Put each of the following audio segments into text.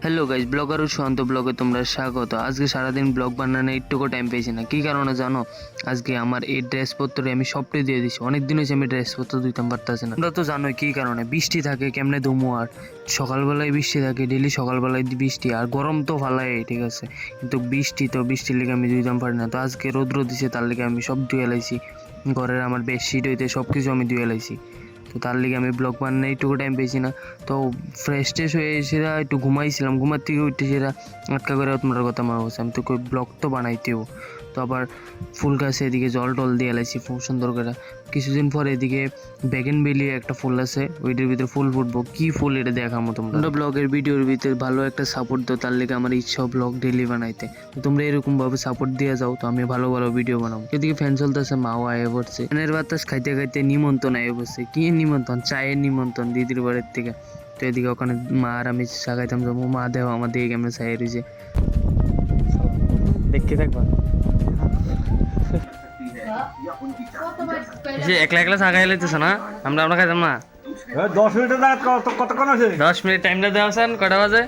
Hello guys, blogger Sushant ব্লগে তোমরা স্বাগত। আজকে সারাদিন ব্লগ বানানো একটুকু টাইম পেয়েছি না। কী কারণে জানো? আজকে আমার এই ড্রেসপত্রে আমি সবটাই দিয়ে দিচ্ছি। অনেক দিন হয়েছে আমি ড্রেসপত্র দিতাম পারতেছি না। তোমরা তো জানোই কী কারণে, বৃষ্টি থাকে, কেমনে ধুমু। আর সকালবেলায় বৃষ্টি থাকে, ডেলি সকালবেলায় বৃষ্টি, আর গরম তো ভালাই, ঠিক আছে, কিন্তু বৃষ্টির লেগে আমি দিতাম পারি না। তো আজকে রৌদ্র দিছে, তার লেগে আমি সব ধুয়ে লাইছি। ঘরের আমার বেডশিট হইতে সব কিছু আমি ধুয়ে লাইছি। তো তার লিগে আমি ব্লগ বানানো একটুকু টাইম পেয়েছি না। তো ফ্রেশ ট্রেশ হয়ে এসেরা একটু ঘুমাইছিলাম, ঘুমার থেকে উঠতে সেরা আটকা করে তোমার কথা মনে হচ্ছে। আমি তো কই ব্লগ তো বানাইতেও। তো আবার ফুল গাছে এদিকে জল টল দিয়ে এলাইছি খুব সুন্দর করে। কিছুদিন পরে এদিকে বেগেন বেলি একটা ফুল আছে, ওইটার ভিতরে ফুল ফুটবো। কি ফুল এটা দেখামো তোমরা ব্লগের ভিডিওর ভিতরে ভালো একটা সাপোর্ট দাও, তার লেগে আমার ইচ্ছা ব্লগ ডেলি বানাইতে। তো তোমরা এরকমভাবে সাপোর্ট দিয়ে যাও, তো আমি ভালো ভালো ভিডিও বানাবো। এদিকে ফ্যান চলতেছে, মাও আয়ে পড়ছে, ফ্যানের বাতাস খাইতে খাইতে নিমন্ত্রণ আয়ে পড়ছে। কি নিমন্ত্রণ? চায়ের নিমন্ত্রণ দিদির বাড়ির থেকে। তো এদিকে ওখানে মা আর আমি চা খাইতাম যাবো। মা দেওয়া আমার দিকে কেমন চায়ে রয়েছে, দেখতে থাকবা। একলা একলা চা খাই লাইতেছে না, আমরা খাইতাম না। 10 মিনিটের কতক্ষণ আছে? 10 মিনিট টাইমটা দেওয়া আছেন, কটা বাজে?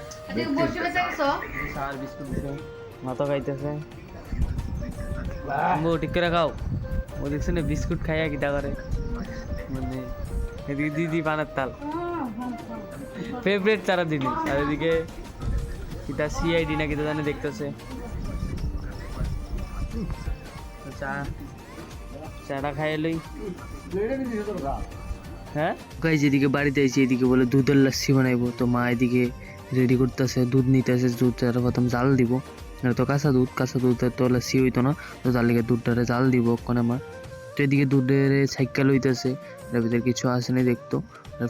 মাথা খাইতেছে, ঠিক করে খাও। ও দেখছে না বিস্কুট খাইয়া কিটা করে, মানে এদিকে দিদি পানের তাল ফেভারিট চারা জিনিস। আর এদিকে কিটা সিআইডি না কিটা জানে দেখতেছে। চাটা খাই লই। হ্যাঁ গাইজ, এদিকে বাড়িতে আইছি, এদিকে বলে দুধের লাচ্ছি বানাইবো। তো মা এদিকে রেডি করতেছে, দুধ নিতেছে। দুধটা প্রথম জাল দিব, তো কাঁচা দুধ তো লাচ্ছি হইতো না। তো তার লিগে দুধটারে জাল দিব ওখানে মা। তো এদিকে দুধের ছাইক্কা লইতেছে, এটার ভিতরে কিছু আসেনি দেখতো,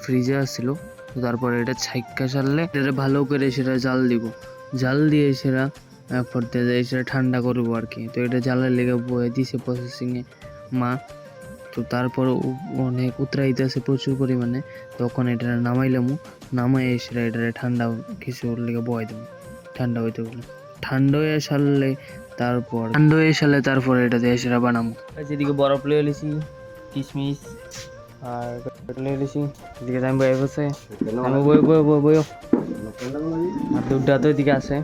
ফ্রিজে আসছিল। তো তারপরে এটা ছাইক্কা সারলে এটা ভালো করে সেটা জাল দিব। জাল দিয়ে সেটা পড়তে যায়, সেটা ঠান্ডা করবো আর কি। তো এটা জালের লেগে বয়ে দিছে প্রসেসিংয়ে মা। তো তারপর অনেক উতরাইতেছে প্রচুর পরিমাণে। তখন এটা নামাইলামু, নামাই সেটা এটা ঠান্ডা কিছুর লেগে বয় দেবো, ঠান্ডা হইতে বলে। ঠান্ডা হয়ে সারলে তারপরে এটা দিয়ে সেটা বানাবো। যেদিকে বরফ লয়ে এলেছি, কিশমিশ আর লয়ে এলেছি। এদিকে আমি বয়ে বসে আমি বইও আর দুধটা তো এদিকে আছে,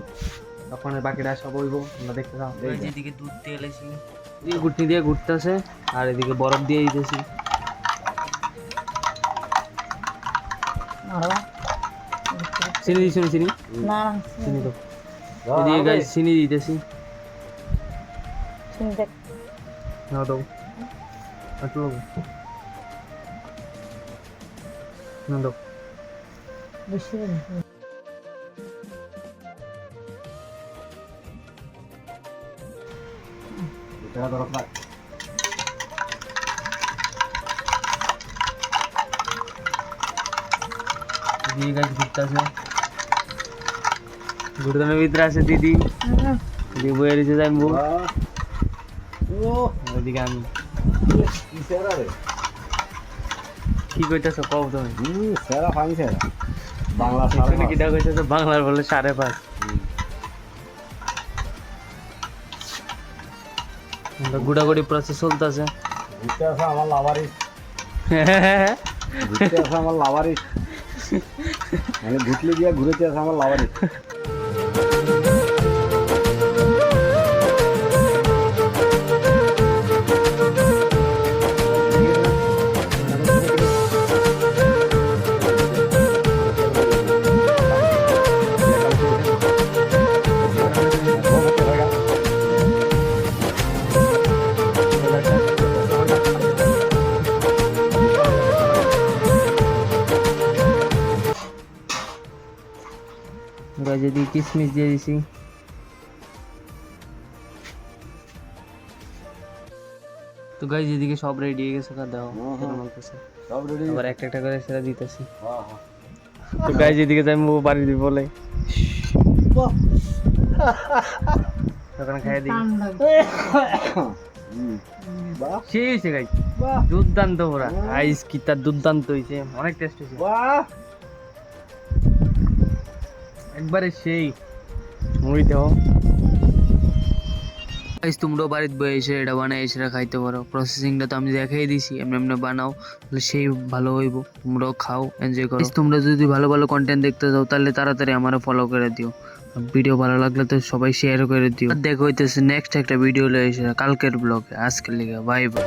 তখন বাকিটা সব বইবো, আমরা দেখতে যাও। যেদিকে দুধ দিয়ে এলেছি, এদিকে গুটনি দিয়ে ঘুরতেছে, আর এদিকে বরফ দিয়ে দিতেছি। চিনি দিছি না? চিনি তো এদিকে গাইস চিনি দিতেছি। না দাও একটু না দাও বেশি এটা দরকার। দিদি গাছ ঘুরতেছে, ঘুরতানোর ভিতরে আছে দিদি। দিদি বয়ে দিতে যাই ওইদিকে আমি কি কইতেছ কব তুমি? কিটা কইতেছ? বাংলার বলে 5.5। গুড়াগুড়ি প্রসেস চলতেছে। আমার লাভারিস মানে ঘুরলে গিয়া ঘুরেতে আছে আমার লাভারিস। যদি কিশমিশ দিয়ে দিছি, তো গাইজ এদিকে সব রেডি হয়ে গেছে। দাও সব রেডি, আবার একটা একটা করে সেটা দিতেছি। তো গাইজ এদিকে যাই বাড়ি দিব বলে তখন খাইয়ে দিই। সেই হয়েছে গাইজ, দুর্দান্ত ওরা আইস কি তার দুর্দান্ত হয়েছে, অনেক টেস্ট হয়েছে একবারে সেই মুড়ি দেও। গাইস তোমরাও বাড়িতে বসে এসে এটা বানাই এসে খাইতে পারো। প্রসেসিংটা তো আমি দেখাই দিছি, এমনি এমনি বানাও, তাহলে সেই ভালো হইব। তোমরাও খাও, এনজয় করো। তোমরা যদি ভালো ভালো কন্টেন্ট দেখতে চাও তাহলে তাড়াতাড়ি আমারও ফলো করে দিও। ভিডিও ভালো লাগলে তো সবাই শেয়ার করে দিও। আর দেখা হইতেছে নেক্সট একটা ভিডিও লয়ে এসে কালকের ব্লগে। আজকের লিগে বাই বাই।